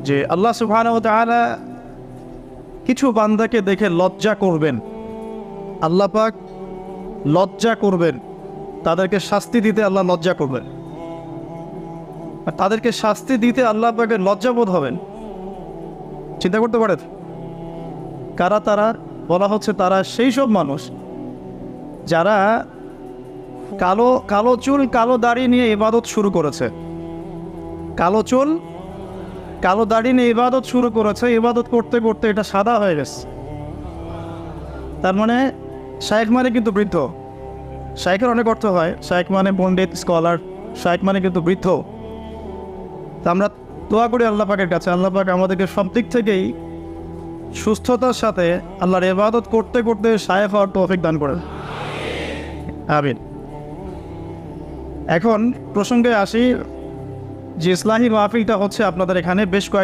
যে আল্লাহ সুবহানাহু ওয়া তাআলা কিছু বান্দাকে দেখে লজ্জা করবেন, আল্লাহ পাক লজ্জা করবেন, তাদেরকে শাস্তি দিতে আল্লাহ লজ্জা করবেন। আর তাদেরকে শাস্তি দিতে আল্লাহ পাকের লজ্জাবোধ হবেন। চিন্তা করতে পারেন কারা তারা? বলা হচ্ছে তারা সেই সব মানুষ যারা কালো কালো চুল কালো দাড়ি নিয়ে ইবাদত শুরু করেছে। কালো চুল কালো দাড়ি নিয়ে ইবাদত শুরু করেছে, ইবাদত করতে করতে এটা সাদা হয়ে গেছে। তার মানে শায়েখ মানে কিন্তু বৃদ্ধ। শায়েখের অনেক অর্থ হয়, শায়েখ মানে পণ্ডিত, স্কলার, শায়েখ মানে কিন্তু বৃদ্ধ। তা আমরা দোয়া করি আল্লাহ পাকের কাছে, আল্লাহ পাক আমাদেরকে সব দিক থেকেই সুস্থতার সাথে আল্লাহর ইবাদত করতে করতে শায়েখ হওয়ার তৌফিক দান করেন, আমিন। এখন প্রসঙ্গে আসি যে ইসলাহি মাহফিলটা হচ্ছে আপনাদের এখানে বেশ কয়েক